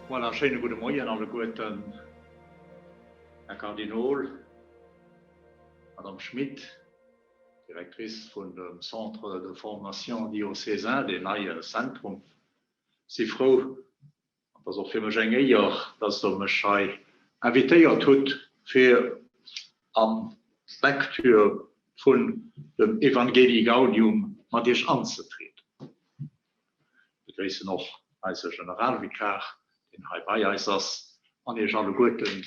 Voilà, schönen guten Morgen an alle guten Herr Kardinal, Madame Schmidt, Direktrice von dem Centre de Formation Diocésain, dem neuen Zentrum. Ich bin froh, dass auch für mich ein Jahr, dass du mich invitiert hast, für am Lektür von dem Evangelii Gaudium mit dir anzutreten. Ich begrüße noch als Generalvikar in Haibaiaisas an ihr alle Guten,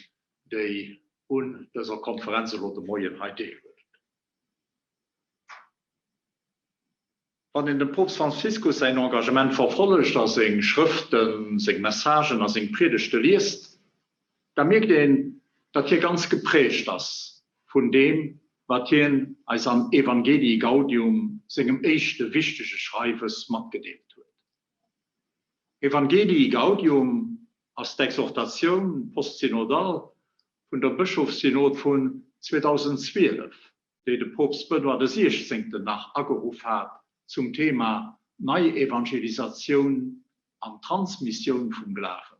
die an dieser Konferenz oder morgen heute wird. Wenn in dem Papst Franziskus sein Engagement verfolgt, dass seine Schriften, seine Messagen, seine Predigten liest, dann merkt ihr, dass hier ganz geprägt ist von dem, was hier als am Evangelii Gaudium seinem ersten wichtigen Schreibens mitgegeben wird. Evangelii Gaudium als die Exhortation postsynodal von der Bischofssynod von 2012, die der Papst Benedikt XVI. Nach angerufen hat zum Thema neue Evangelisation und Transmission vom Glauben.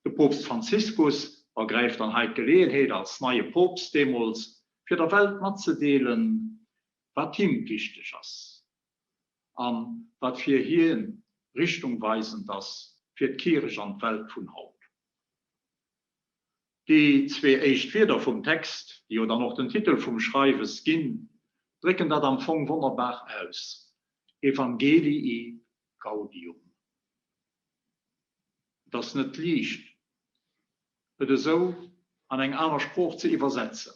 Der Papst Franziskus ergreift dann heute Gelegenheit als neuer Papst damals für die Welt mitzuteilen, was ihm wichtig ist und was für hier Richtung weisend ist für die Kirche und die Welt von heute. Die zwei Erstwörter vom Text, die oder noch den Titel vom Schreibens gehen, drücken das am Anfang wunderbar aus. Evangelii Gaudium. Das ist nicht leicht, oder so an einen anderen Spruch zu übersetzen.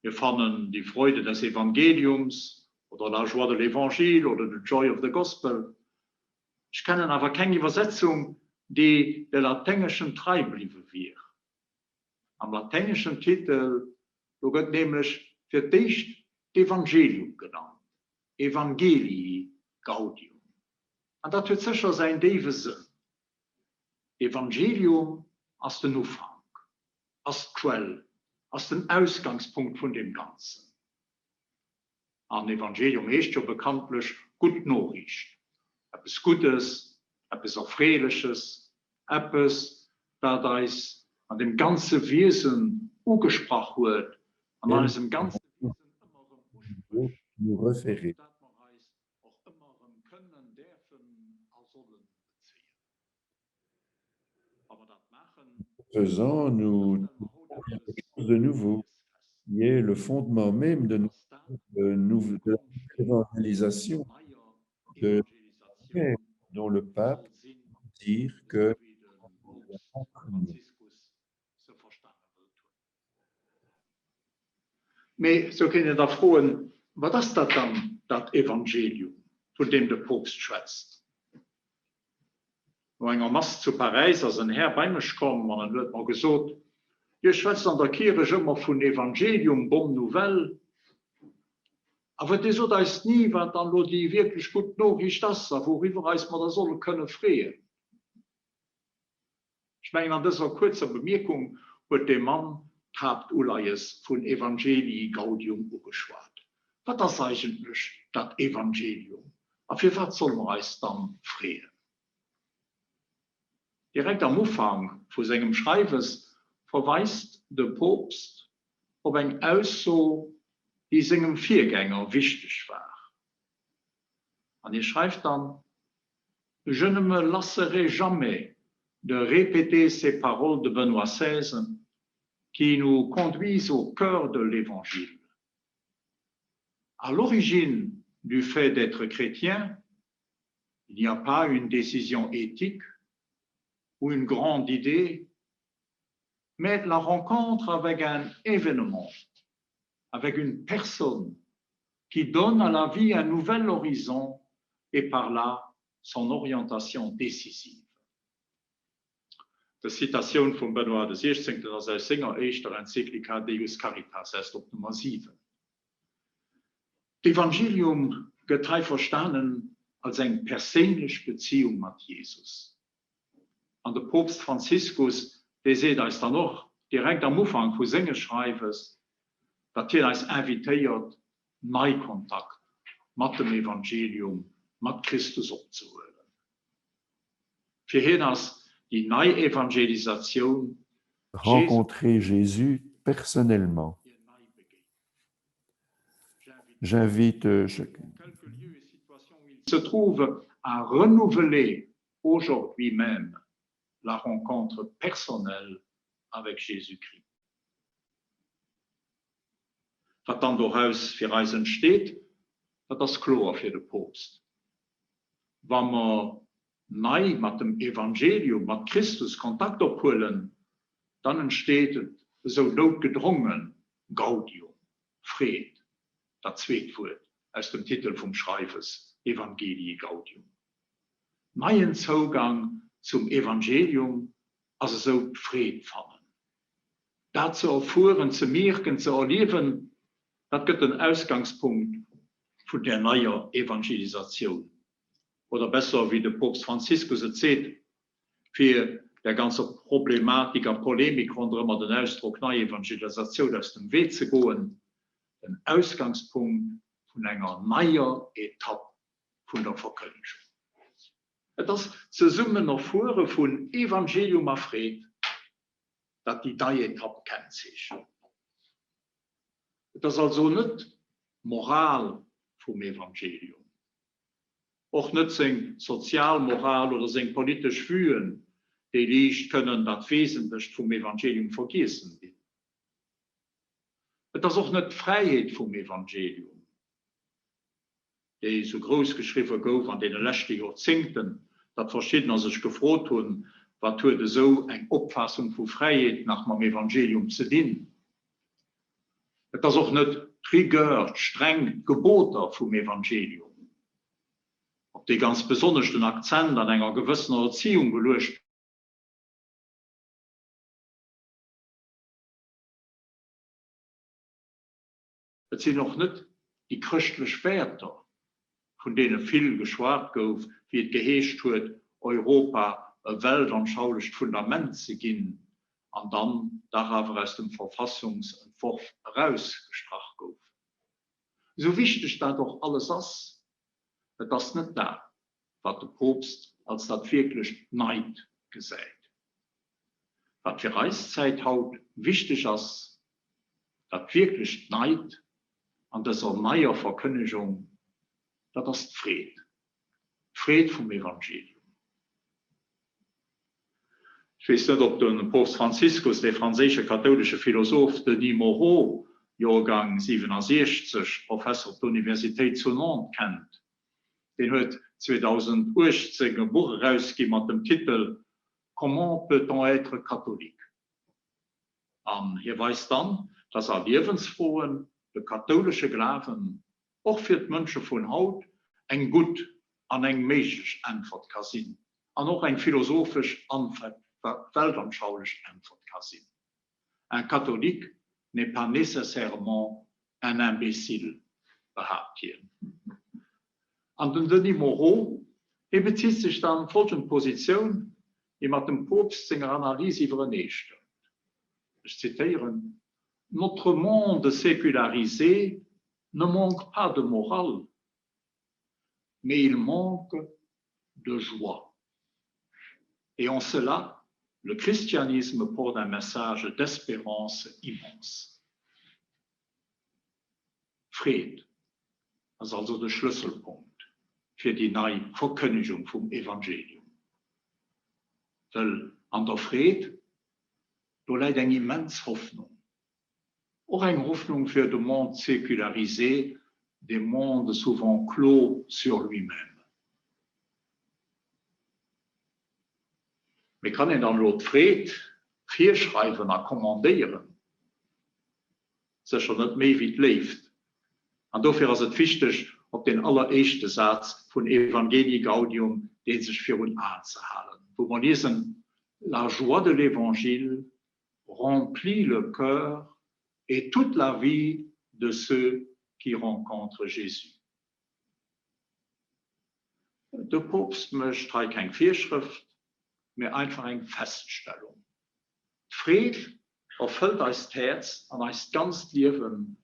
Wir fanden die Freude des Evangeliums oder la joie de l'Evangile oder the joy of the Gospel. Ich kenne aber keine Übersetzung, die der lateinischen Treibliebe wird. Am lateinischen Titel wird nämlich für dich Evangelium genannt. Evangelii Gaudium. Und das wird sicher sein Sinn. Evangelium als den Anfang, als Quelle, als den Ausgangspunkt von dem Ganzen. Ein Evangelium ist ja bekanntlich gute Nachricht. Etwas Gutes, etwas Erfreuliches, etwas, das an dem ganzen Wesen angesprochen wird, an alles im ganzen Wesen immer nous référer. auch immer können, dürfen, sollen beziehen. Aber das machen, Faisant, nous quelque chose de nouveau, qui est le fondement même de de l'évangélisation, dont le pape dit que Mais so können da fragen, was ist das dann, das Evangelium, von dem der Papst schwätzt? Wenn ich Masse zu Paris als ein Herr bei mir kam, und dann wird man gesagt, ihr schwätzt an der Kirche immer von Evangelium, Bonne Nouvelle. Aber das ist nie, was dann nur die wirklich gute Nachricht ist, worüber man das soll können freuen. Ich meine, an dieser kurzen Bemerkung wird der Mann habt Ulayes von Evangelii Gaudium geschwart. Was ist eigentlich das Evangelium? Und für was soll man es dann freuen? Direkt am Anfang von seinem Schreibens verweist der Papst auf ein Aussage, die seinem Vorgänger wichtig war. Und er schreibt dann, Je ne me lasserai jamais de répéter ces paroles de Benoît XVI qui nous conduisent au cœur de l'Évangile. À l'origine du fait d'être chrétien, il n'y a pas une décision éthique ou une grande idée, mais la rencontre avec un événement, avec une personne qui donne à la vie un nouvel horizon et par là son orientation décisive. Die Zitation von Benedikt XVI. Aus seiner ersten Enzyklika Deus Caritas, erst auf Nummer 7. Das Evangelium wird verstanden als eine persönliche Beziehung mit Jesus. Und der Papst Franziskus, der sieht das dann noch direkt am Anfang von seines Schreibens, dass er uns invitiert, neuen Kontakt mit dem Evangelium, mit Christus aufzuholen. Für ihn ist die Neuevangelisation rencontrer Jésus personnellement. J'invite chacun quelques lieux et situations où il se trouve à renouveler aujourd'hui même la rencontre personnelle avec Jésus-Christ. Was dann daraus für uns entsteht, das ist klar für den Papst. Wenn wir neu mit dem Evangelium, mit Christus Kontakt aufholen, dann entsteht so notgedrungen Gaudium, Fried, das zweite Wort aus dem Titel vom Schreibers, Evangelii Gaudium. Neuen Zugang zum Evangelium, also so Fried fangen. Dazu erfahren, zu merken, zu erleben, das gibt ein Ausgangspunkt von der neuen Evangelisation. Oder besser, wie der Papst Franziskus erzählt, für der ganze Problematik und Polemik rund um den Ausdruck neue Evangelisation aus dem Weg zu gehen, ein Ausgangspunkt von einer neuen Etappe von der Verkündigung. Das zusammen erfahren von Evangelium a Fried, dass die neue Etappe kennt sich. Das ist also nicht Moral vom Evangelium. Auch nicht sein Sozialmoral oder sein politisch Fühlen, die nicht können das Wesentliche vom Evangelium vergessen. Das ist auch nicht Freiheit vom Evangelium, die so groß geschrieben wird an den letzten Jahrzehnten, dass Verschiedene sich gefragt haben, was tut so eine Auffassung von Freiheit nach dem Evangelium zu dienen. Das ist auch nicht Rigueur, streng Gebote vom Evangelium. Ob die ganz besonders den Akzent an einer gewissen Erziehung gelöst. Es sind noch nicht die christlichen Werte, von denen viel geschwärzt wird, wie es geherrscht wird, Europa ein weltanschauliches Fundament zu geben und dann darauf aus dem Verfassungsentwurf herausgestracht wird. So wichtig da doch alles ist, das ist nicht da, was der Papst als das wirklich Neid gesagt. Was für Reiszeit haut wichtig ist, das wirklich Neid an dieser neuen Verkündigung, das ist Fried. Fried vom Evangelium. Ich weiß nicht, ob der Papst Franziskus, der französische katholische Philosoph Denis Moreau, Jahrgang 67, Professor der Universität zu Nantes kennt. Den hat 2018 ein Buch herausgegeben mit dem Titel Comment peut-on être catholique? Hier weiß dann, dass Lebensfrohen, der katholische Glauben, auch für die Menschen von heute, ein gut an eine menschliche Antwort kann sein. Und auch ein philosophisch weltanschaulich Antwort kann sein. Un catholique n'est pas nécessairement un imbécile, behauptet. Und den Denis Moreau bezieht sich dann folgende Position, die mit dem Papst seine Analyse übereinstimmt. Ich zitiere: Notre monde sécularisé ne manque pas de morale, mais il manque de joie. Et en cela, le christianisme porte un message d'espérance immense. Fried, das ist also der Schlüsselpunkt für die neue Verkündigung vom Evangelium. Weil an der Fried, da liegt eine immense Hoffnung. Auch eine Hoffnung für den monde sécularisé, des mondes souvent clos sur lui-même. Wir können dann laut Fried vorschreiben und kommandieren. Sicher nicht mehr, wie es läuft. Und dafür ist es wichtig, auf den allerersten Satz von Evangelii Gaudium, den sich für uns anzuhalten. Wo wir lesen, la joie de l'évangile remplit le cœur et toute la vie de ceux qui rencontrent Jésus. Der Papst möchte keine Vorschrift, mehr einfach eine Feststellung. Fried erfüllt das Herz und das ganze Leben,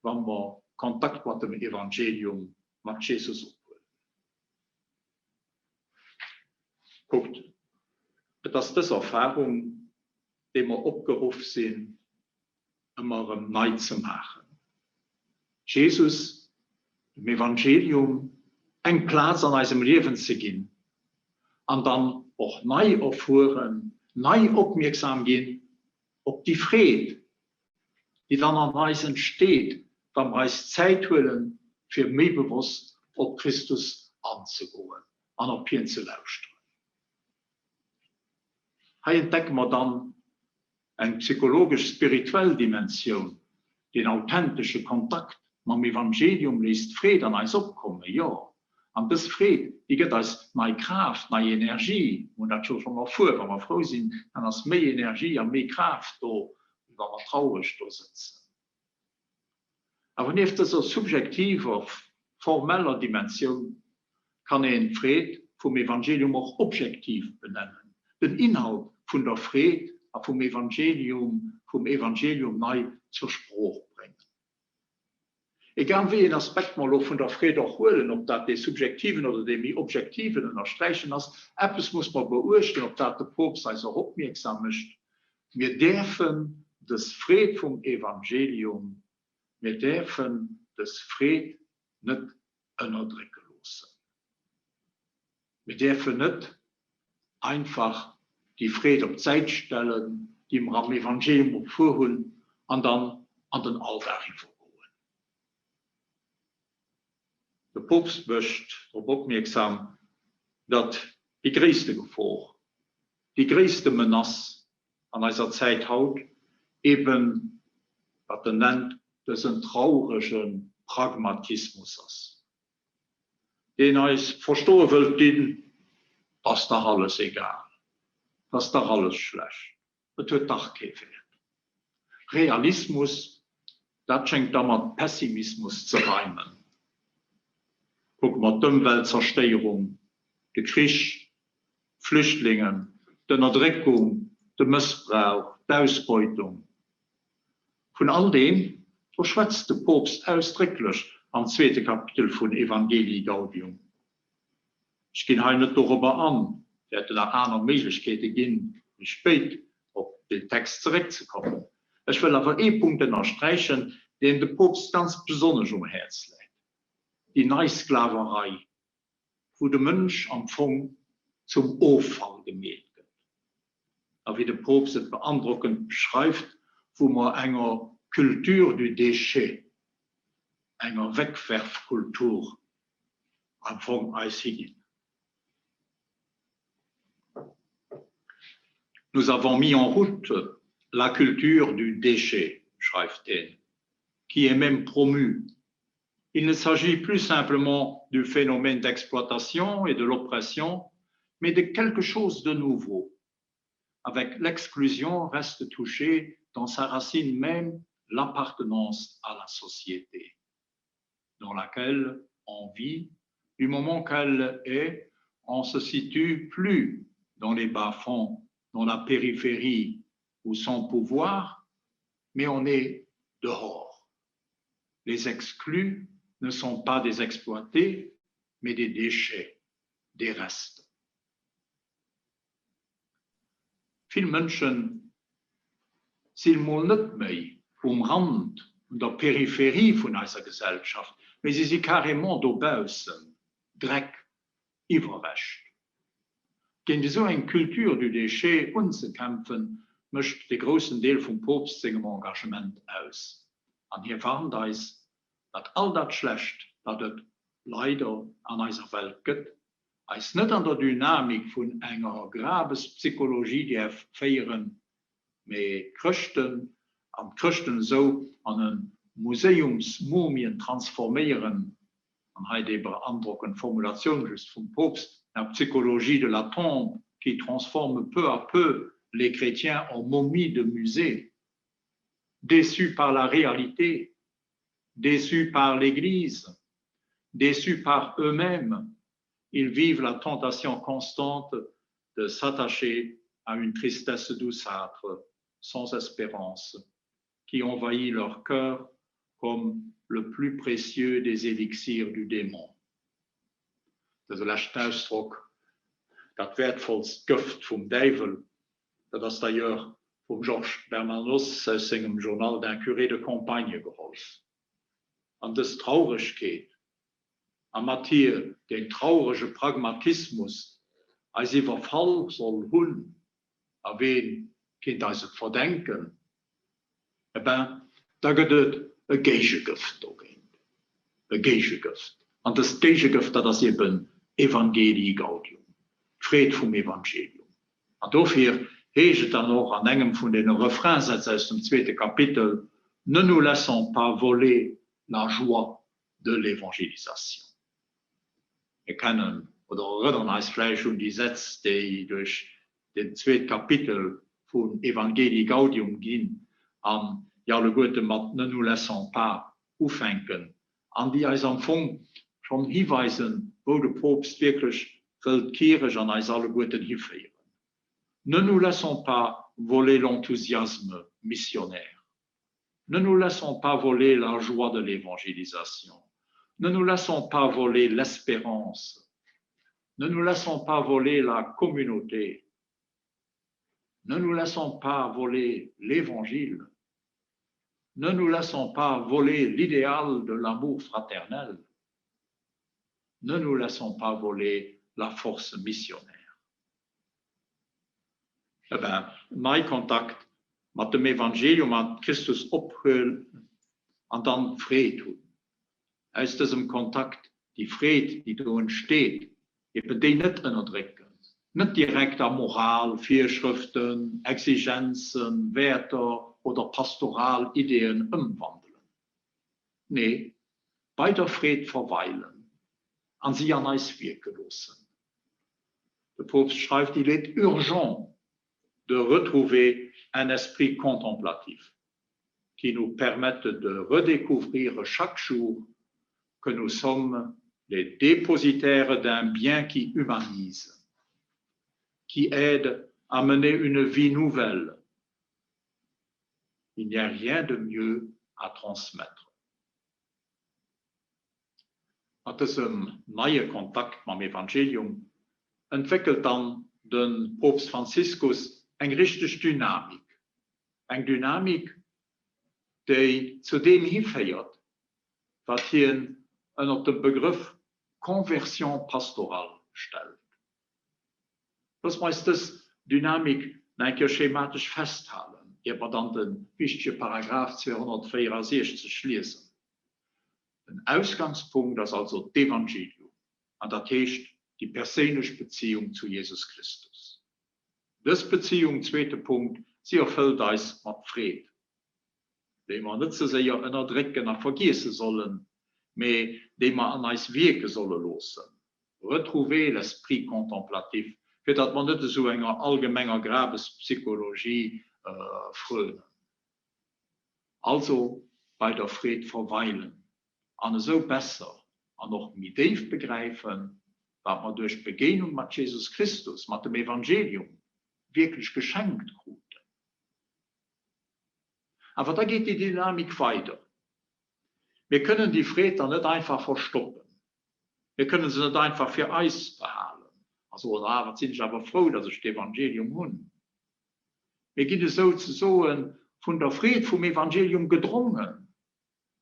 wenn wir Kontakt mit dem Evangelium, mit Jesus aufnehmen. Guckt, dass das Erfahrung, die wir abgerufen sind, immer neu zu machen. Jesus, im Evangelium, ein Platz an unserem Leben zu gehen und dann auch neu erfahren, neu aufmerksam gehen, auf die Friede, die dann an uns entsteht, wenn wir uns Zeit holen, für mehr bewusst auf Christus anzugehen, an auf ihn zu lauschen. Hier entdecken wir dann eine psychologisch-spirituelle Dimension, den authentischen Kontakt mit dem Evangelium lässt Friede an uns abkommen, ja. Und das Friede, die geht als neue Kraft, neue Energie, und das schon mal vor, wenn wir froh sind, dann ist mehr Energie und mehr Kraft da, wenn wir traurig da sitzen. Aber neben dieser subjektiven, formeller Dimension kann ein Friede vom Evangelium auch objektiv benennen. Den Inhalt von der Friede vom Evangelium neu zur Sprache bringen. Egal wie ein Aspekt mal von der Friede auch holen, ob das die subjektiven oder die objektiven unterstreichen ist, etwas muss man beurteilen, ob das der Papst also aufmerksam ist. Wir dürfen das Friede vom Evangelium, wir dürfen das Friede nicht unterdrücken lassen. Wir dürfen nicht einfach die Friede auf Zeit stellen, die wir am Evangelium vorholen und dann an den Alltag vorgehen. Der Papst möchte darauf aufmerksam, dass die größte Gefahr, die größte Menace an dieser Zeit haut, eben, was er nennt, diesen traurigen Pragmatismus ist. Den uns verstehen will, dass da alles egal, dass da alles schlecht, das wird doch kein Wert. Realismus, das schenkt damit Pessimismus zu reimen. Guck mal, die Umweltzerstörung, der Krieg, Flüchtlinge, die Unterdrückung, der Missbrauch, die Ausbeutung. Von all dem schwätzt der Papst ausdrücklich am 2. Kapitel von Evangelii Gaudium. Ich gehe heute nicht darüber an, wir hätten nach einer Möglichkeit gehen, wie spät auf den Text zurückzukommen. Ich will aber Punkt unterstreichen, den der Papst ganz besonders um Herz legt. Die Neusklaverei, wo der Mensch am Anfang zum Auffall gemäht wird. Aber wie der Papst es beeindruckend beschreibt, wo man einer Kultur du Déchet, einer Wegwerfkultur am Anfang einzugehen. Nous avons mis en route la culture du déchet, schreibt-il, qui est même promue. Il ne s'agit plus simplement du phénomène d'exploitation et de l'oppression, mais de quelque chose de nouveau. Avec l'exclusion reste touchée dans sa racine même l'appartenance à la société, dans laquelle on vit. Du moment qu'elle est, on se situe plus dans les bas-fonds, dans la périphérie ou sans pouvoir, mais on est dehors. Les exclus ne sont pas des exploités, mais des déchets, des restes. Viele Menschen sind mal nicht mehr vom Rand und der Peripherie von unserer Gesellschaft, mais sie sind carrément da draußen, Dreck, überwäscht. Gegen so eine Kultur du Déchet umzukämpfen, möchte der großen Teil vom Papst seinem Engagement aus. Und hier warnt uns, dass all das schlecht, das es leider an unserer Welt gibt, als nicht an der Dynamik von einer Grabespsychologie, die feiern, mit Christen, und Christen so an ein Museumsmumien transformieren, und heute die beeindruckende Formulation just vom Papst, la psychologie de la tombe qui transforme peu à peu les chrétiens en momies de musée, déçus par la réalité, déçus par l'Église, déçus par eux-mêmes, ils vivent la tentation constante de s'attacher à une tristesse douceâtre, sans espérance, qui envahit leur cœur comme le plus précieux des élixirs du démon. Das ist der letzte Ausdruck, das wertvollste Gift vom Teufel, das d'ailleurs vom Georges Bernanos aus seinem Journal d'un Curé de Campagne geholfen. Und das Traurigkeit, an Matthias, den traurigen Pragmatismus, als Überfall soll hun, a wen kind als verdenken, da gibt es ein Gegengift. Ein Gegengift. Und das Gegengift, das ist eben Evangelii Gaudium. Fried vom Evangelium. Und dafür heißt dann noch an einem von den Refrains aus dem 2. Kapitel, ne nous laissons pas voler la joie de l'évangélisation. Wir kennen oder erinnern uns vielleicht schon die Sätze, die durch den 2. Kapitel von Evangelii Gaudium gehen, an ja, le gute Mat, ne nous laissons pas aufhängen, an die als am Funk schon hinweisen, wo der Papst wirklich will Kirche an als alle guten hinführen. Ne nous laissons pas voler l'enthousiasme missionnaire. Ne nous laissons pas voler la joie de l'évangélisation. Ne nous laissons pas voler l'espérance. Ne nous laissons pas voler la communauté. Ne nous laissons pas voler l'évangile. Ne nous laissons pas voler l'idéal de l'amour fraternel. Ne nous laissons pas voler la force missionnaire. Eh bien, mein Kontakt mit dem Evangelium an Christus abholen und dann Frieden tun. Aus diesem Kontakt, die Frieden, die da entsteht, eben die nicht unterdrücken. Nicht direkt an Moral, Vorschriften, Exigenzen, Werte oder Pastoralideen umwandeln. Nee, bei der Frieden verweilen, an sie an uns wirken lassen. Der Papst schreibt, il est urgent de retrouver un esprit contemplatif qui nous permette de redécouvrir chaque jour que nous sommes les dépositaires d'un bien qui humanise, qui aide à mener une vie nouvelle. Il n'y a rien de mieux à transmettre. Mit diesem neuen Kontakt mit dem Evangelium entwickelt dann den Papst Franziskus eine richtige Dynamik. Eine Dynamik, die zu dem hinführt, was hier unter dem Begriff Konversion pastoral stellt. Das heißt, das Dynamik schematisch festhalten, aber dann den wichtigen Paragraph 264 schließen. Ein Ausgangspunkt ist also das Evangelium, und das heißt die persönliche Beziehung zu Jesus Christus. Das Beziehung, zweiter Punkt, sie erfüllt uns mit Frieden, den wir nicht so sehr unterdrücken und vergessen sollen, aber den wir an uns wirken sollen lassen. Retrouver l'esprit contemplatif, für das man nicht so einer allgemeiner Grabespsychologie frönen. Also bei der Frieden verweilen, und so besser und noch mit tief begreifen, was man durch Begegnung mit Jesus Christus, mit dem Evangelium, wirklich geschenkt wurde. Aber da geht die Dynamik weiter. Wir können die Frieden nicht einfach verstoppen. Wir können sie nicht einfach für Eis behalten. Also, da sind ich aber froh, dass ich das Evangelium habe. Wir gehen sozusagen von der Frieden vom Evangelium gedrungen,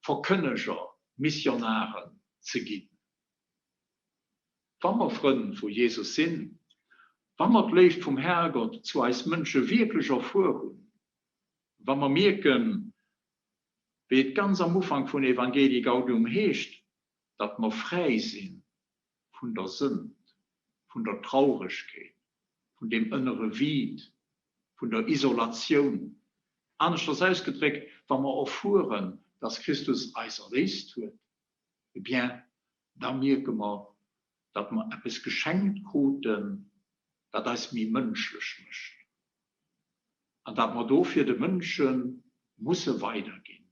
Verkündiger, Missionaren zu gehen. Wenn wir Freunde von Jesus sind, wenn wir das vom Herrgott zu uns Menschen wirklich erfahren, wenn wir merken, wie es ganz am Anfang von Evangelii Gaudium heißt, dass wir frei sind von der Sünde, von der Traurigkeit, von dem inneren Wied, von der Isolation. Anders ausgedrückt, wenn wir erfahren, dass Christus uns erlöst hat, eh bien, dann merken wir, dass wir etwas geschenkt haben, das uns mir menschlich macht. Und dass wir dafür die Menschen müssen weitergehen,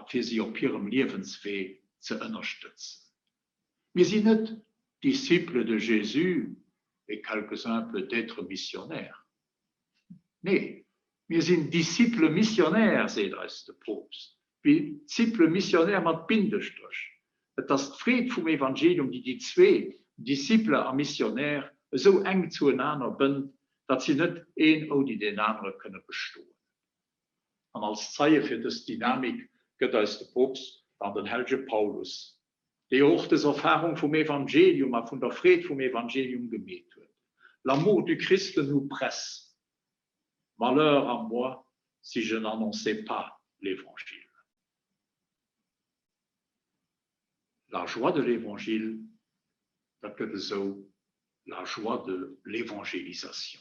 für sie auf ihrem Lebensweg zu unterstützen. Wir sind nicht Disciples de Jésus et quelques-uns peut-être missionnaires. Nee, wir sind Disciples missionnaires, sagt uns der Papst. Wie Disciples missionnaires mit Bindestrich. Das Fried vom Evangelium, die zwei Disciples und Missionär so eng zueinander bin, dat sie net een ohne den anderen könne bestoen. Und als Zeichen für das Dynamik geht als der Papst an den Helge Paulus, der auch das Erfahrung vom Evangelium, von der Fried vom Evangelium gemäht wird. L'amour du Christ nous presse. Malheur à moi si je n'annonçais pas l'Évangile. La joie de l'Évangile, dat peut zo la joie de l'évangélisation.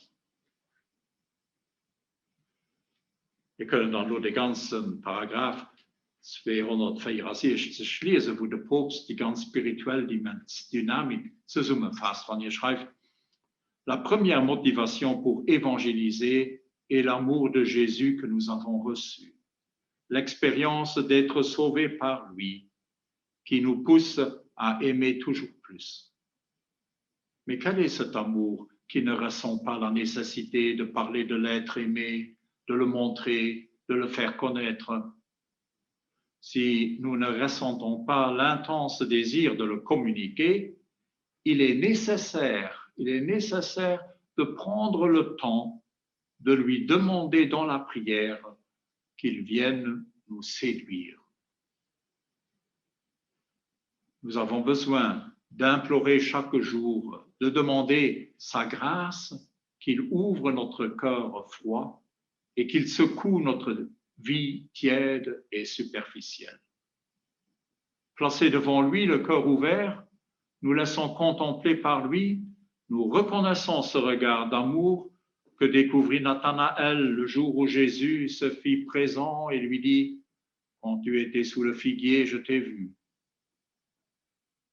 Wir können dann nur den ganzen Paragraph 264 lesen, wo der Papst die ganz spirituelle Dynamik zusammenfasst, wenn ihr schreibt, la première motivation pour évangéliser est l'amour de Jésus que nous avons reçu, l'expérience d'être sauvés par lui, qui nous pousse à aimer toujours plus. Mais quel est cet amour qui ne ressent pas la nécessité de parler de l'être aimé, de le montrer, de le faire connaître? Si nous ne ressentons pas l'intense désir de le communiquer, il est nécessaire de prendre le temps de lui demander dans la prière qu'il vienne nous séduire. Nous avons besoin d'implorer chaque jour, de demander sa grâce, qu'il ouvre notre cœur froid et qu'il secoue notre vie tiède et superficielle. Placés devant lui, le cœur ouvert, nous laissons contempler par lui, nous reconnaissons ce regard d'amour que découvrit Nathanaël le jour où Jésus se fit présent et lui dit « Quand tu étais sous le figuier, je t'ai vu ».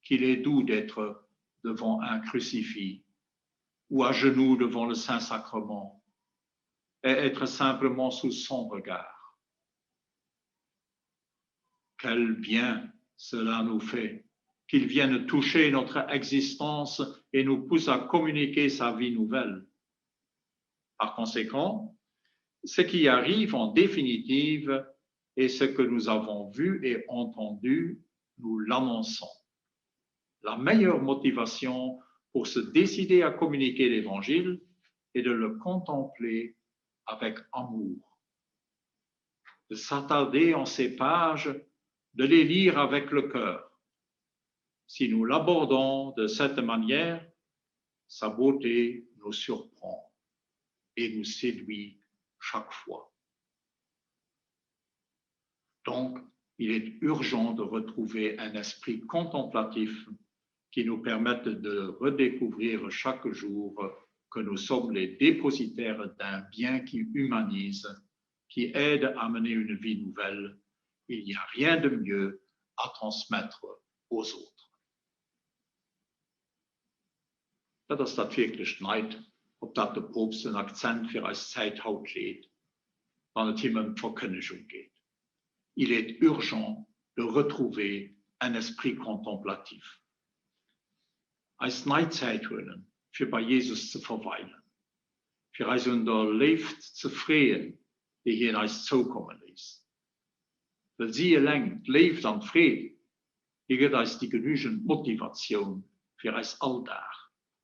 Qu'il est doux d'être devant un crucifix ou à genoux devant le Saint-Sacrement et être simplement sous son regard. Quel bien cela nous fait, qu'il vienne toucher notre existence et nous pousse à communiquer sa vie nouvelle. Par conséquent, ce qui arrive en définitive est ce que nous avons vu et entendu, nous l'annonçons. La meilleure motivation pour se décider à communiquer l'Évangile est de le contempler avec amour, de s'attarder en ces pages, de les lire avec le cœur. Si nous l'abordons de cette manière, sa beauté nous surprend et nous séduit chaque fois. Donc, il est urgent de retrouver un esprit contemplatif qui nous permette de redécouvrir chaque jour que nous sommes les dépositaires d'un bien qui humanise, qui aide à mener une vie nouvelle. Il n'y a rien de mieux à transmettre aux autres. Dat is dat wirklich neid, op dat de Papst een accent für als Zeithaut lädt, wenn es um Verkündigung geht. Il est urgent de retrouver un esprit contemplatif. Als Neidzeit holen, für bei Jesus zu verweilen, für als unter Leeft zu freuen, die hier als zukommen ist. Weil sie allein leeft an Frieden, die gibt als die genügend Motivation für als Alltag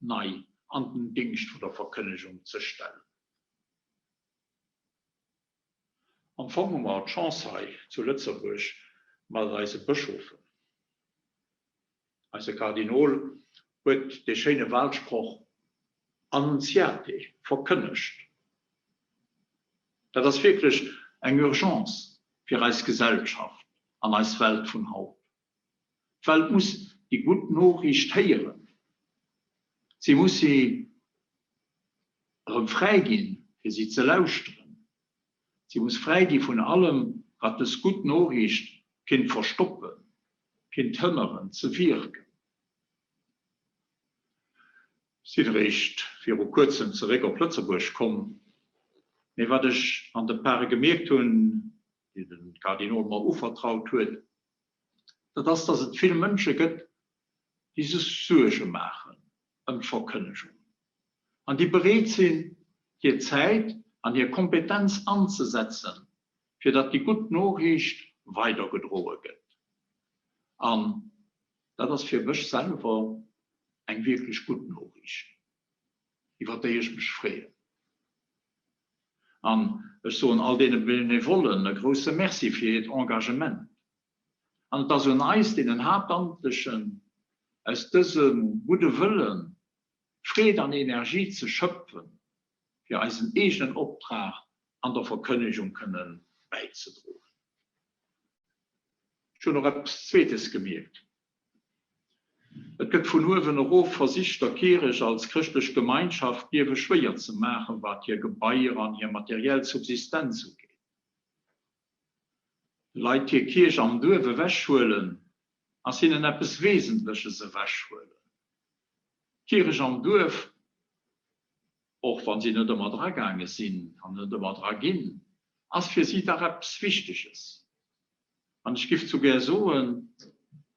neu an den Dienst der Verkündigung zu stellen. Anfangen wir die Chance zu Lützeburg mal als Bischof. Als Kardinal wird der schöne Wahlspruch Annunciate verkündigt. Das ist wirklich eine Urgenz für als Gesellschaft an als Welt von heute. Die Welt muss die gute Nachricht hören. Sie muss sie freigehen, für sie zu lauschen. Sie muss freigehen von allem, was das gute Nachricht kann verstoppen, kann hindern, zu wirken. Sie recht für kurzem zurück auf Lützeburg kommen. Mir was ich an der Paare gemerkt habe, die den Kardinal mal aufvertraut wird, dass es viele Menschen gibt, die sich Sorgen machen und Verkündigung. Und die bereit sind, die Zeit an ihre Kompetenz anzusetzen, für dass die gute Nachricht weitergedroht wird. Und das ist für mich selber eine wirklich gute Nachricht. über die ich mich freue. Und so an all denen Benevolen ein großes Merci für das Engagement. Und das so nice, den Hauptamtlichen aus diesem guten Willen Frieden und Energie zu schöpfen, für einen eigenen Auftrag an der Verkündigung können beizutragen. Schon noch etwas Zweites gemerkt. Es gibt von nur eine hohe Versicht der Kirche als christliche Gemeinschaft, hier schwer zu machen, was hier Gebäude an hier materielle Subsistenz angeht. Leute hier Kirche am Dorf wegholen, als ihnen etwas Wesentliches wegholen. Kirche am Dorf, auch wenn sie nicht immer dran gegangen sind, und nicht immer dran gehen, als für sie da etwas Wichtiges. Und ich gebe sogar so,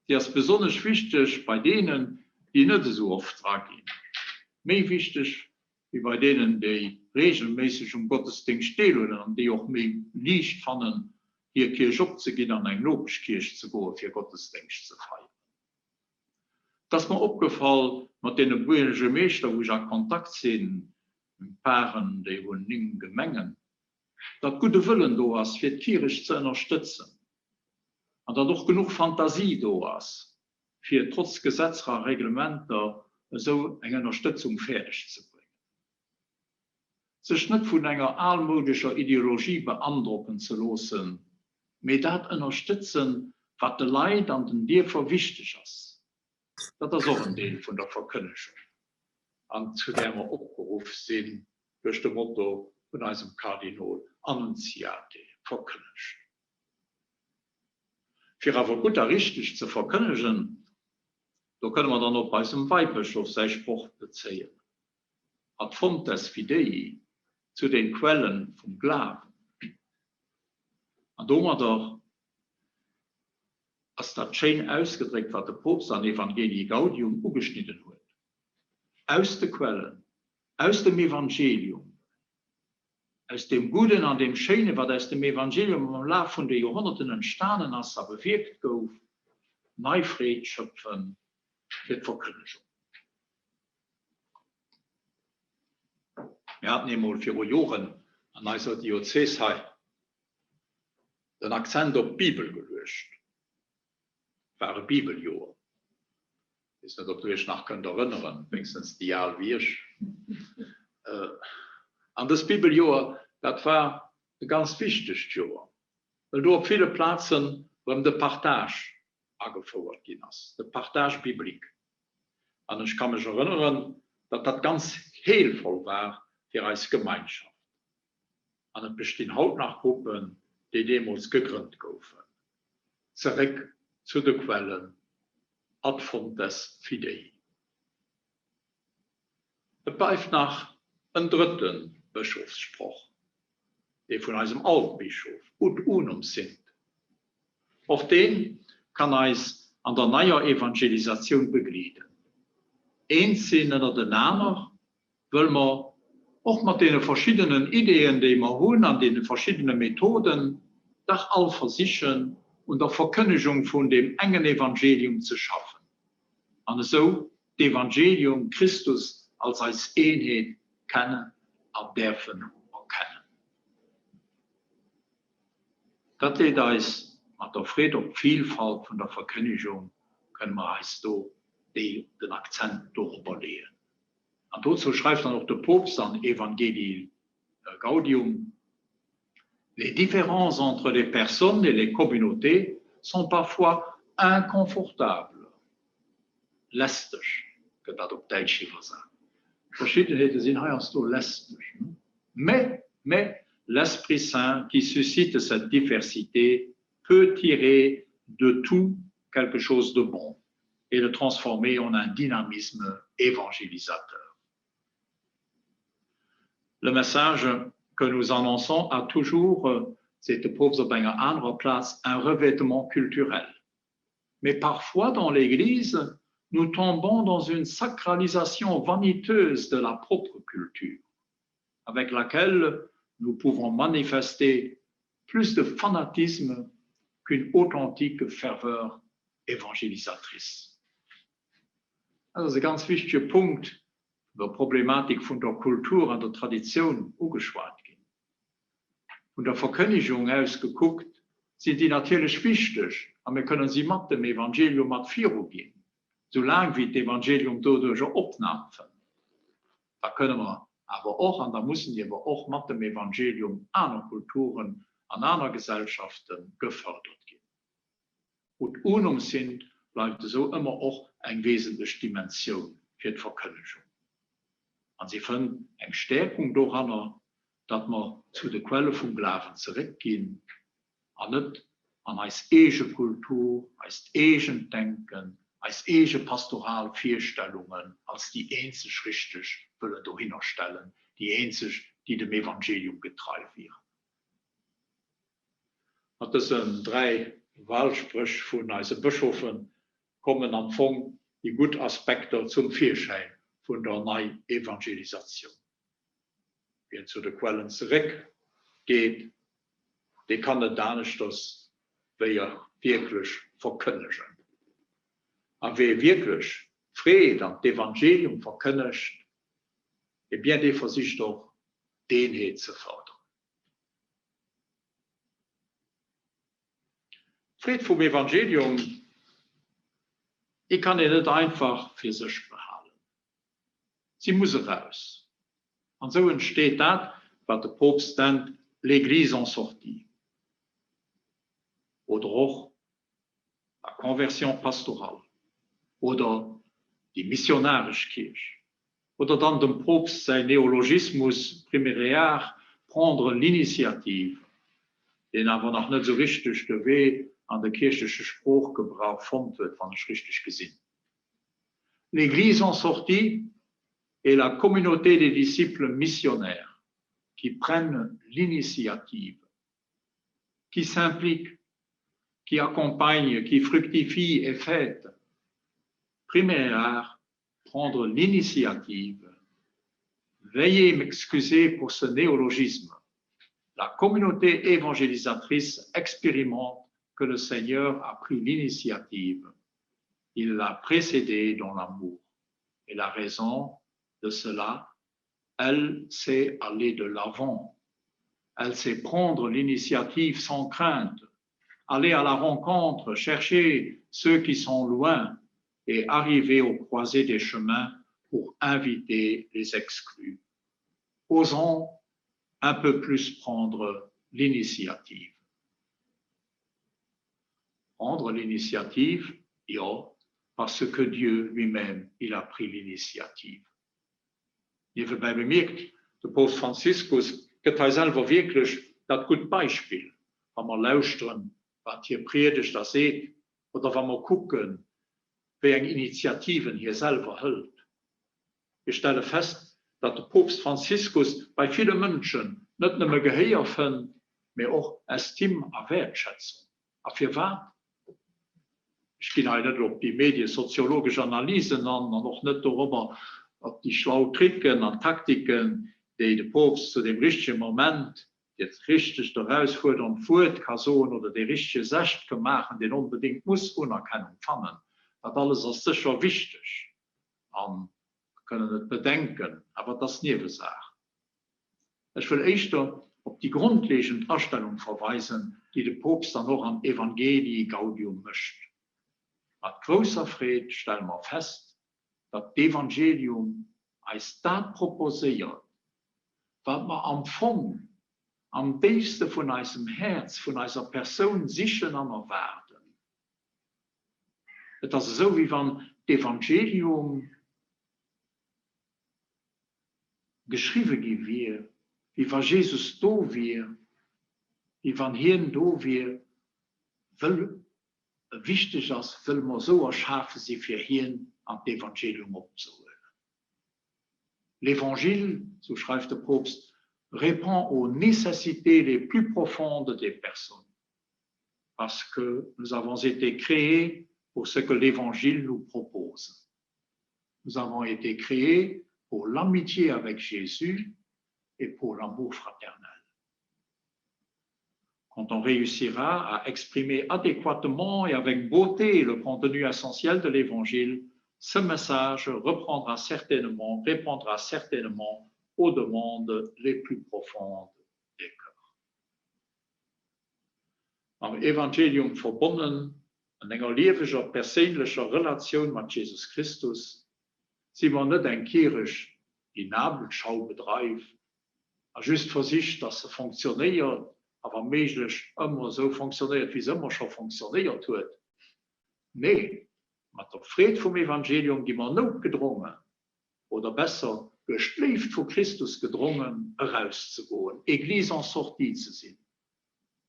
die ist besonders wichtig bei denen, die nicht so oft dran gehen. Mehr wichtig wie bei denen, die regelmäßig Gottesdienst stehen und die auch mehr Licht fanden, hier Kirche aufzugehen, an eine Lobeskirche zu gehen, für Gottesdienst zu feiern. Das ist mir aufgefallen, mit den bürgerlichen Meistern, wo ich in Kontakt sind, mit Paaren, die wohnen in Gemengen, dass gute Willen da ist, für die Kirche zu unterstützen. Und da doch genug Fantasie da ist, für trotz gesetzlicher Reglementer so eine Unterstützung fertig zu bringen. Sich nicht von einer allmodischen Ideologie beeindrucken zu lassen, aber das unterstützen, was den Leuten und den Dörfern wichtig ist. Das ist auch ein Teil von der Verkündigung. Und zu der wir aufgerufen sind, durch das Motto von unserem Kardinal Annunziate, Verkündigung. Für aber gut richtig zu verkündigen, da können wir dann auch bei diesem Weihbischof seinen Spruch beziehen. Ad fontes fidei, zu den Quellen vom Glauben. Und da haben wir als das schön ausgedrückt, was der Papst an Evangelii Gaudium angeschnitten hat. Aus den Quellen, aus dem Evangelium, aus dem Guten an dem Schönen, was aus dem Evangelium im Laufe von den Jahrhunderten entstanden ist, bewirkt hat, Neufried schöpfen für die Verkündigung. Wir hatten einmal vor Jahren an unserer Diözese den Akzent auf die Bibel gelöst. Das war ein Bibeljahr. Ich weiß nicht, ob du dich noch erinnern kannst, wenigstens die Jahr wirst. An das Bibeljahr, das war ein ganz wichtiges Jahr. Weil du auf viele Plätze, wo der Partage angefordert ist, der Partage Biblik. Und ich kann mich erinnern, dass das ganz hilfreich war für als Gemeinschaft. Und es bestehen heute noch Gruppen, die Demos gegründet wurden. Zurück zu den Quellen, ad fontes fidei. Es bleibt noch ein dritten Bischofsspruch, der von einem alten Bischof und unum sind. Auf den kann es an der neuen Evangelisation begleiten. Ein Sinn oder den anderen will man auch mit den verschiedenen Ideen, die wir haben, an den verschiedenen Methoden, doch all versichern und der Verkündigung von dem engen Evangelium zu schaffen. Und so das Evangelium Christus als Einheit kennen und dürfen erkennen. Das ist mit der Friede und Vielfalt von der Verkündigung, können wir also den Akzent durchüberlegen. Und dazu schreibt dann auch der Papst an Evangelii Gaudium: Les différences entre les personnes et les communautés sont parfois inconfortables. Lästig, kann das auf Deutsch hier sagen. Verschiedenheiten sind heißt so lästig. Mais l'Esprit Saint qui suscite cette diversité peut tirer de tout quelque chose de bon et le transformer en un dynamisme évangélisateur. Le message que nous annonçons a toujours, c'était pour une place, un revêtement culturel. Mais parfois dans l'Église, nous tombons dans une sacralisation vaniteuse de la propre culture, avec laquelle nous pouvons manifester plus de fanatisme qu'une authentique ferveur évangélisatrice. Das ist ein ganz wichtiger Punkt, der Problematik von der Kultur und der Tradition angeschaut gehen. Von der Verkündigung aus geguckt, sind die natürlich wichtig, aber wir können sie mit dem Evangelium mit Führung gehen, solange wie das Evangelium dadurch aufnahme. Da können wir aber auch, und da müssen wir aber auch mit dem Evangelium andere Kulturen, an anderen Gesellschaften gefördert gehen. Und unumsinn bleibt so immer auch eine wesentliche Dimension für die Verkündigung. Und sie finden eine Stärkung daran, dass wir zu der Quelle vom Glauben zurückgehen, und nicht an als eigene Kultur, als eigen Denken, als eigene Pastoralvorstellungen, als die einzig richtig wollen dahinter stellen, die einzig, die dem Evangelium getreu wären. Das sind 3 Wahlsprüche von unseren Bischöfen, kommen am Anfang die guten Aspekte zum Vorschein von der neuen Evangelisation. Wer zu den Quellen zurückgeht, der kann nicht das wir wirklich verkündigen. Und wer wirklich Frieden und das Evangelium verkündigt, der versucht doch, den zu fördern. Frieden vom Evangelium, ich kann ihn nicht einfach für sich behalten. Sie muss raus. Und so entsteht das, was der Papst nennt, l'Église en sortie. Oder auch la Konversion pastorale. Oder die missionarische Kirche. Oder dann dem Papst sein Neologismus primäre prendre l'initiative, den aber noch nicht so richtig der Weg an der kirchlichen Spruchgebrauch gefunden wird, wenn ich richtig gesehen. L'Église en sortie est la communauté des disciples missionnaires qui prennent l'initiative, qui s'impliquent, qui accompagnent, qui fructifient et fêtent. Primaire, prendre l'initiative. Veuillez m'excuser pour ce néologisme. La communauté évangélisatrice expérimente que le Seigneur a pris l'initiative. Il l'a précédée dans l'amour. Et la raison de cela, elle sait aller de l'avant. Elle sait prendre l'initiative sans crainte, aller à la rencontre, chercher ceux qui sont loin et arriver au croisé des chemins pour inviter les exclus. Osons un peu plus prendre l'initiative. Prendre l'initiative, ja, parce que Dieu lui-même, il a pris l'initiative. Nebenbei bemerkt, der Papst Franziskus gibt selber wirklich das gute Beispiel, wenn wir lauschen, was hier predigt, das seht, oder wenn wir gucken, welche Initiativen hier selber hält. Ich stelle fest, dass der Papst Franziskus bei vielen Menschen nicht nur Gehör findet, aber auch Estime und Wertschätzung. Aber für was? Ich gehe nicht auf die mediensoziologische Analysen an, und auch nicht darüber, ob die schlauen Tricken und Taktiken, die der Papst zu dem richtigen Moment jetzt richtig herausfordern fort kann oder die richtige Sicht kann machen, den unbedingt muss Anerkennung finden. Das alles ist sicher wichtig. Wir können es bedenken, aber das ist Nebensache. Ich will echt auf die grundlegende Darstellung verweisen, die der Papst dann noch am Evangelii Gaudium möchte. Mit großer Freude stellen wir fest, dass das Evangelium als das proposiert, was wir am Fond, am tiefsten von unserem Herz, von unserer Person sichern und erwarten. Das ist so, wie wenn das Evangelium geschrieben wird, wie wenn Jesus da wäre, wie wenn Hirn da wäre, wichtig ist, will man so erschaffen, sie für Hirn an das Evangelium abzuholen. L'Évangile, so schreibt der Papst, répond aux nécessités les plus profondes des personnes, parce que nous avons été créés pour ce que l'Évangile nous propose. Nous avons été créés pour l'amitié avec Jésus et pour l'amour fraternel. Quand on réussira à exprimer adéquatement et avec beauté le contenu essentiel de l'Évangile, ce message répondra certainement aux demandes les plus profondes des cœurs. Am Evangelium verbunden, in enger levendiger, persönlicher Relation mit Jesus Christus, sind wir nicht ein Kirche, die Nabelschau betreibt, just für sich, dass sie funktioniert, aber möglich immer so funktioniert, wie sie immer schon funktioniert hat. Nein, mit der Friede vom Evangelium, die wir notgedrungen, oder besser, gestreift vor Christus gedrungen, herauszugehen, Église en sortie zu sein.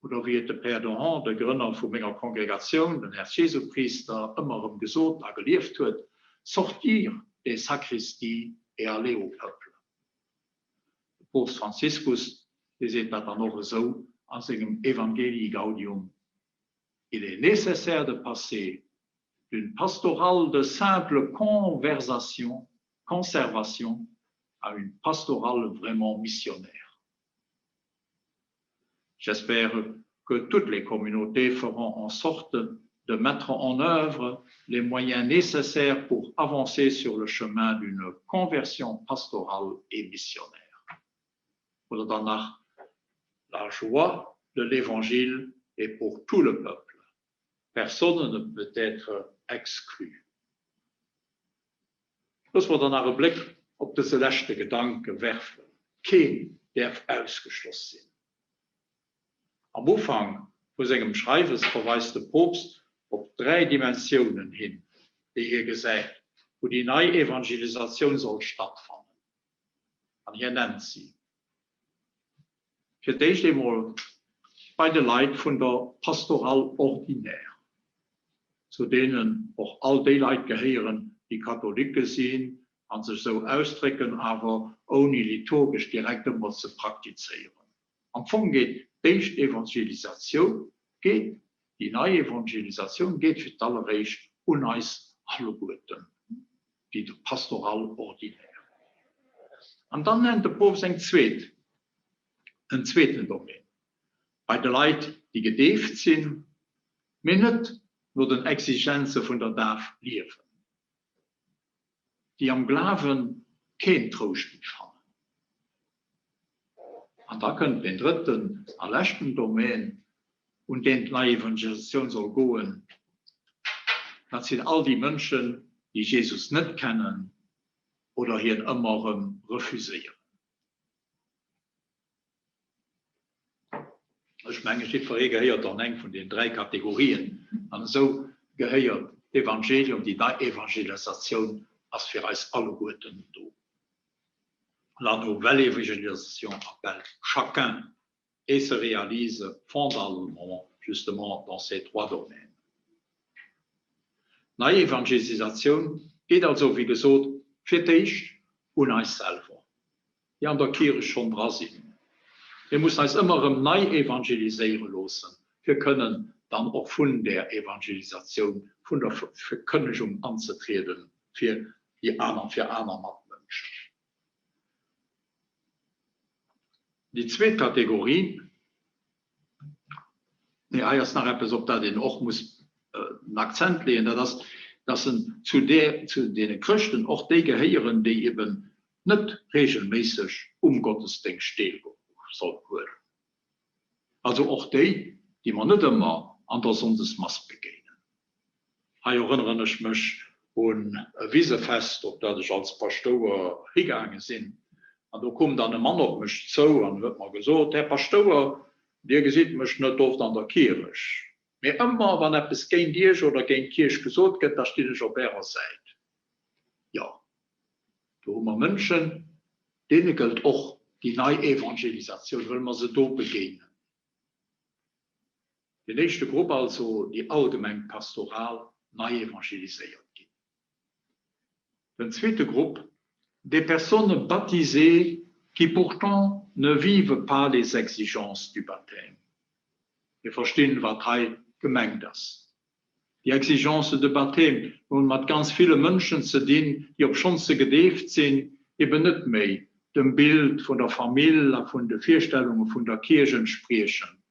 Oder wie der Père Dohan, der Gründer von meiner Kongregation, der Herr Jesu-Priester, immer gesagt und gelieft hat, sortir des sacristies et aller au peuple. Papst Franziskus, der sieht das dann noch so an seinem Evangelii Gaudium. Il est nécessaire de passer d'une pastorale de simple conservation à une pastorale vraiment missionnaire. J'espère que toutes les communautés feront en sorte de mettre en œuvre les moyens nécessaires pour avancer sur le chemin d'une conversion pastorale et missionnaire. Oder danach, la joie de l'évangile est pour tout le peuple. Personne ne peut être exclu. Lass wir danach einen Blick auf diese letzte Gedanken werfen. Kein darf ausgeschlossen sein. Am Anfang von seinem Schreibens verweist der Papst auf 3 Dimensionen hin, die gesagt, wo die neue Evangelisation soll stattfinden. Und hier nennt sie. Für dich einmal bei den Leuten von der Pastoral ordinär, zu denen auch all die Leute gehören, die Katholiken sind und sich so ausdrücken, aber ohne liturgisch direkt immer zu praktizieren. Am Anfang geht die Evangelisation, die neue Evangelisation geht für alle Recht und uns alle Guten, die Pastoral ordinär. Und dann nennt der Papst ein zweiten Domain. Bei den Leuten, die gedämpft sind, mir nicht nur den Exigenzen von der Darf leben, die am Glauben kein Trost empfangen. Und da können den dritten, letzten Domain und den die Evangelisation soll gehen, das sind all die Menschen, die Jesus nicht kennen oder hier immer refusieren. Ich meine, ich gehört an eng von den 3 Kategorien. Und so gehört Evangelium, die Evangelisation, als für uns alle Guten do. La nouvelle évangélisation appelle chacun et se réalise fondamentalement, justement, dans ces 3 domaines. Neue Evangelisation geht also, wie gesagt, für dich und uns selber, die an der Kirche schon dran sind. Wir müssen uns immer neu evangelisieren lassen. Wir können dann auch von der Evangelisation, von der Verkündigung anzutreten für andere Menschen. Die zweite Kategorie, erst nach etwas, ob da den auch muss einen Akzent legen, das sind zu den Christen auch die gehören, die eben nicht regelmäßig Gottesdienst stehen soll. Also auch die man nicht immer an der Sonntagsmesse begegnen. Ich erinnere mich an ein Wiesefest, ob da ich als Pastor hingegangen bin. Und da kommt dann ein Mann auf mich zu und wird mir gesagt, Herr Pastor, der sieht mich nicht oft an der Kirche. Mir immer, wenn etwas gegen dich oder gegen die Kirche gesagt wird, da stehe ich auf ihrer Seite. Ja, da haben wir Menschen, denen gilt auch die neue Evangelisation, will man sie da begegnen. Die nächste Gruppe, also die allgemein pastoral, neu evangelisiert geht. Die zweite Gruppe, des personnes baptisées qui pourtant ne vivent pas les exigences du baptême. Wir verstehen, was hier gemeint ist. Die Exigences du baptême, und mit ganz vielen Menschen zu dienen, die auf schon zu gedämpft sind, eben nicht mehr dem Bild von der Familie, von den Vorstellungen von der Kirche sprechen,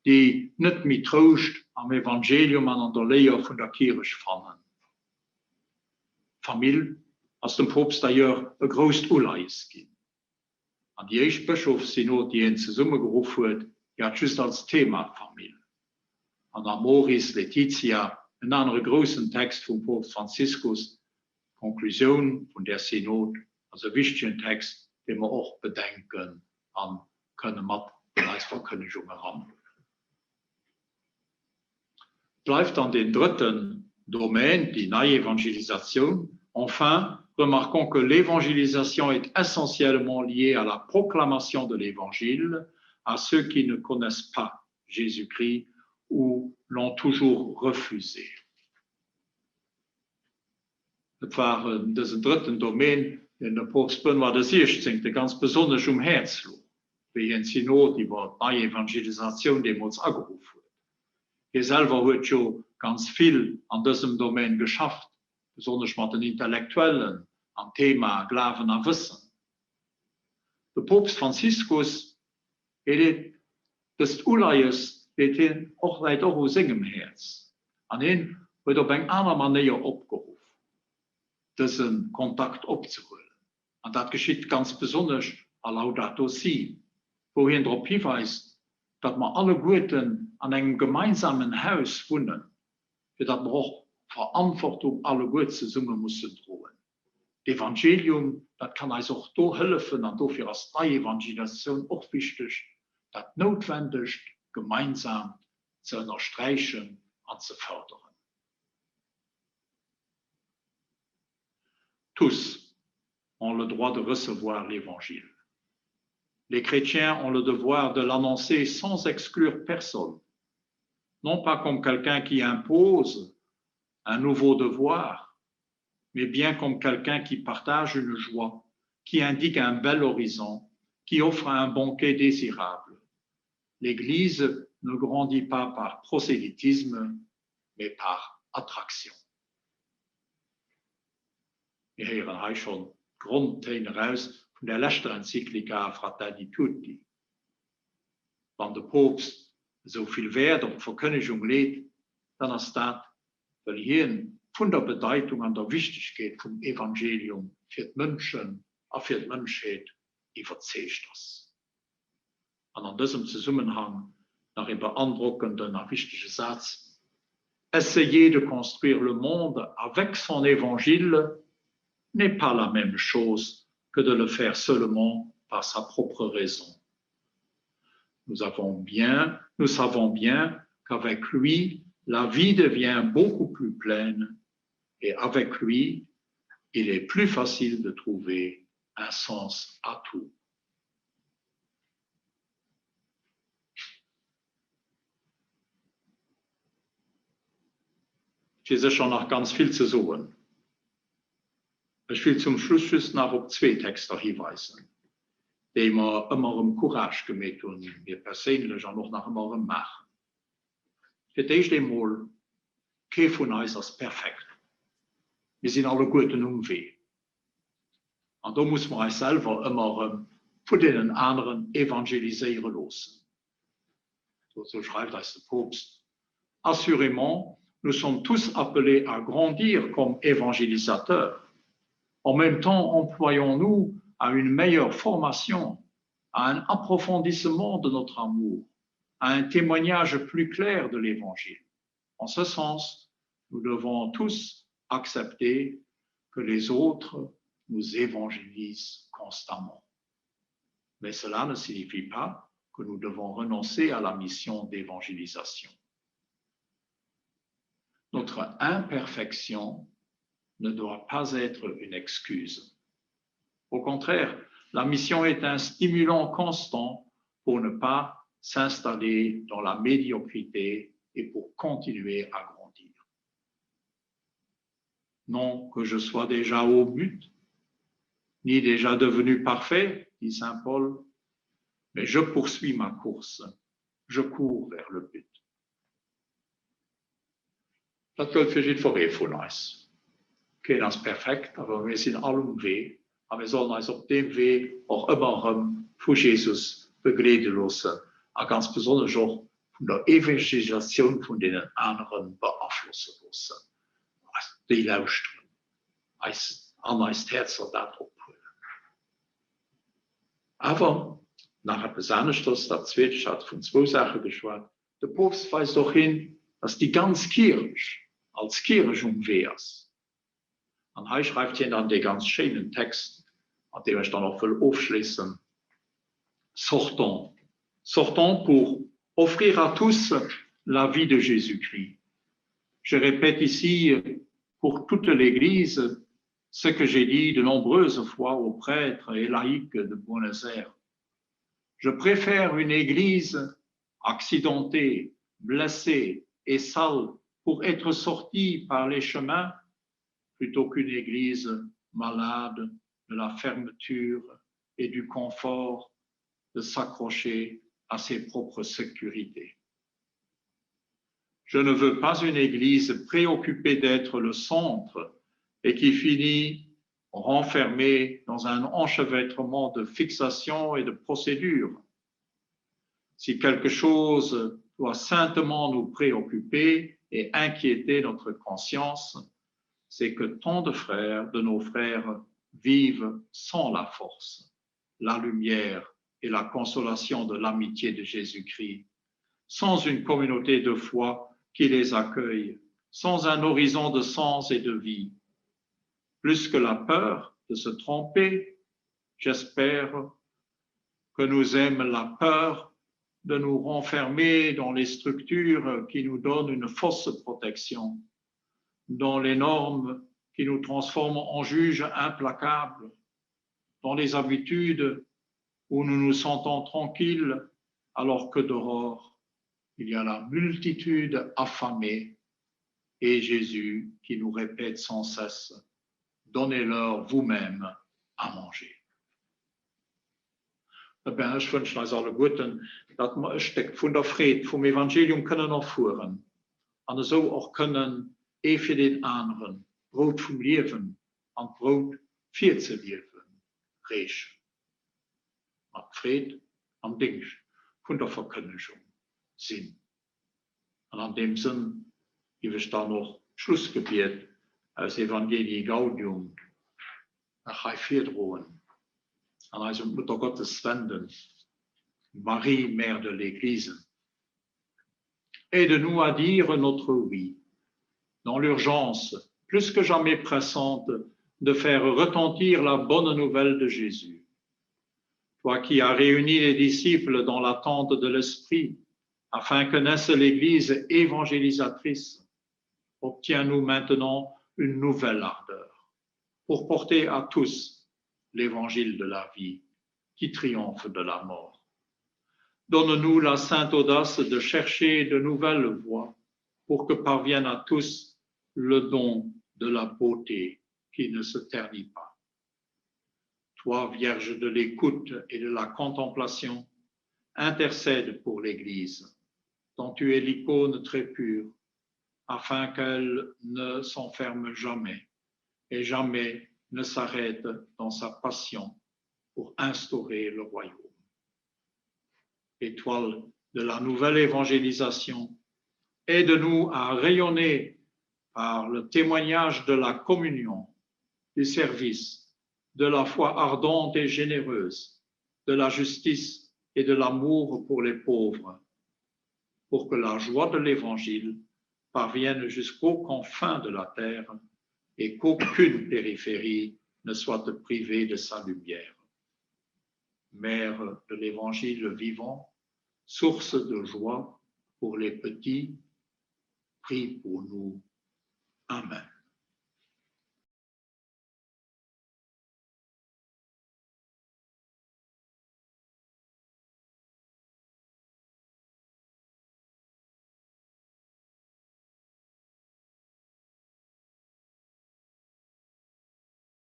die nicht mit Trost am Evangelium an der Lehre von der Kirche fangen. Familie aus dem Propst d'ailleurs ein großes Uleis gehen. An die erste Bischofssynode, die ihn zusammengerufen hat, die hat just als Thema Familie. An Amoris Laetitia, einen anderen großen Text vom Papst Franziskus, Konklusion von der Synode, also ein wichtiger Text, den wir auch bedenken an können mit Verkündigung heran. Bleibt dann den dritten Domaine, die neue Evangelisation. Enfin, remarquons que l'évangélisation est essentiellement liée à la proclamation de l'évangile à ceux qui ne connaissent pas Jésus-Christ ou l'ont toujours refusé. Het war diesen dritten Domain, den der Papst Benoit XVI ganz besonders Herz lag, wie ein Synod über die neue Evangelisation, die uns angerufen hat. Er selber hat schon ganz viel an diesem Domain geschafft, besonders mit den Intellektuellen, am Thema Glauben und Wissen. Der Papst Franziskus hat das Uleis, hat auch leider auch aus seinem Herz. An ihn wird er auf eine andere Manier aufgerufen, diesen Kontakt aufzuholen. Und das geschieht ganz besonders an Laudato Si, wohin darauf hinweist, dass wir alle Guten an einem gemeinsamen Haus wohnen, für das wir auch Verantwortung alle Guten zusammen müssen tragen. Das Evangelium, das kann uns auch da helfen, und dafür ist die Evangelisation auch wichtig, das notwendig gemeinsam zu unterstreichen und zu fördern. Tous ont le droit de recevoir l'Évangile. Les chrétiens ont le devoir de l'annoncer sans exclure personne, non pas comme quelqu'un qui impose un nouveau devoir, mais bien comme quelqu'un qui partage une joie, qui indique un bel horizon, qui offre un banquet désirable. L'Église ne grandit pas par prosélytisme, mais par attraction. Wir hören hier schon Grundthemen raus von der letzten Enzyklika Fratelli Tutti. Wenn der Papst so viel Wert auf Verkündigung legt, dann ist das, weil hier von der Bedeutung und der Wichtigkeit vom Evangelium für die Menschen und für die Menschheit überzeugt ist. Und in diesem Zusammenhang noch ein beeindruckender und wichtiger Satz: Essayer de construire le monde avec son évangile n'est pas la même chose que de le faire seulement par sa propre raison. Nous savons bien qu'avec lui, la vie devient beaucoup plus pleine et avec lui, il est plus facile de trouver un sens à tout. Es ist schon noch ganz viel zu sagen. Ich will zum Schluss noch auf zwei Texte hinweisen, die mir immer Courage gemacht und mir persönlich auch noch immer machen. Für das erste Mal, kein von uns ist perfekt. Wir sind alle gut und umweg. Und da muss man uns selber immer von den anderen evangelisieren lassen. So schreibt das der Papst. Assurément, nous sommes tous appelés à grandir comme évangélisateurs. En même temps, employons-nous à une meilleure formation, à un approfondissement de notre amour, à un témoignage plus clair de l'Évangile. En ce sens, nous devons tous accepter que les autres nous évangélisent constamment. Mais cela ne signifie pas que nous devons renoncer à la mission d'évangélisation. Notre imperfection ne doit pas être une excuse. Au contraire, la mission est un stimulant constant pour ne pas s'installer dans la médiocrité et pour continuer à grandir. Non que je sois déjà au but, ni déjà devenu parfait, dit Saint Paul, mais je poursuis ma course, je cours vers le but. Dat gilt für jeden von uns. Keiner ist perfekt, aber wir sind alle im Weg. Aber wir sollen uns auf dem Weg auch immer von Jesus begleiten lassen. Und ganz besonders auch von der Evangelisation von den anderen beeinflussen lassen. Die lauschen. an het herz daarop. Aber nach etwas anderes, der Zweite hat von zwei Sachen geschwärzt. Der Papst weist doch hin, dass die ganze Kirche als Kirche umwehrt. Und er schreibt hier dann den ganz schönen Text, an dem ich dann auch will aufschließen. Sortons. Sortons pour offrir à tous la vie de Jésus-Christ. Je répète ici pour toute l'Église ce que j'ai dit de nombreuses fois aux prêtres et laïcs de Buenos Aires. Je préfère une Église accidentée, blessée et sale pour être sortie par les chemins plutôt qu'une Église malade de la fermeture et du confort de s'accrocher à ses propres sécurités. Je ne veux pas une Église préoccupée d'être le centre et qui finit renfermée dans un enchevêtrement de fixations et de procédures. Si quelque chose doit saintement nous préoccuper et inquiéter notre conscience, c'est que tant de nos frères, vivent sans la force, la lumière et la consolation de l'amitié de Jésus-Christ, sans une communauté de foi qui les accueille, sans un horizon de sens et de vie. Plus que la peur de se tromper, j'espère que nous aime la peur de nous renfermer dans les structures qui nous donnent une fausse protection, dans les normes qui nous transforment en juges implacables, dans les habitudes où nous nous sentons tranquilles alors que dehors, il y a la multitude affamée et Jésus qui nous répète sans cesse: donnez-leur vous-même à manger. Ich wünsche uns alle Guten, dass wir ein Stück von der Friede, vom Evangelium können erfahren und so auch können, für den anderen, Brot vom Leben und Brot für zu leben, reich. Mit Friede am Ding von der Verkündigung sind. Und an dem Sinn gibt es da noch Schlussgebet aus Evangelii Gaudium nach Heifedrohen. An onze Mutter Gottes wenden, Marie, Mère de l'Église. Aide-nous à dire notre oui, dans l'urgence plus que jamais pressante de faire retentir la bonne nouvelle de Jésus. Toi qui as réuni les disciples dans l'attente de l'Esprit, afin que naisse l'Église évangélisatrice, obtiens-nous maintenant une nouvelle ardeur pour porter à tous l'évangile de la vie qui triomphe de la mort. Donne-nous la sainte audace de chercher de nouvelles voies pour que parvienne à tous le don de la beauté qui ne se ternit pas. Toi, Vierge de l'écoute et de la contemplation, intercède pour l'Église, dont tu es l'icône très pure, afin qu'elle ne s'enferme jamais et jamais ne s'arrête dans sa passion pour instaurer le royaume. Étoile de la nouvelle évangélisation, aide-nous à rayonner par le témoignage de la communion, du service, de la foi ardente et généreuse, de la justice et de l'amour pour les pauvres, pour que la joie de l'Évangile parvienne jusqu'aux confins de la terre et qu'aucune périphérie ne soit privée de sa lumière. Mère de l'Évangile vivant, source de joie pour les petits, prie pour nous. Amen.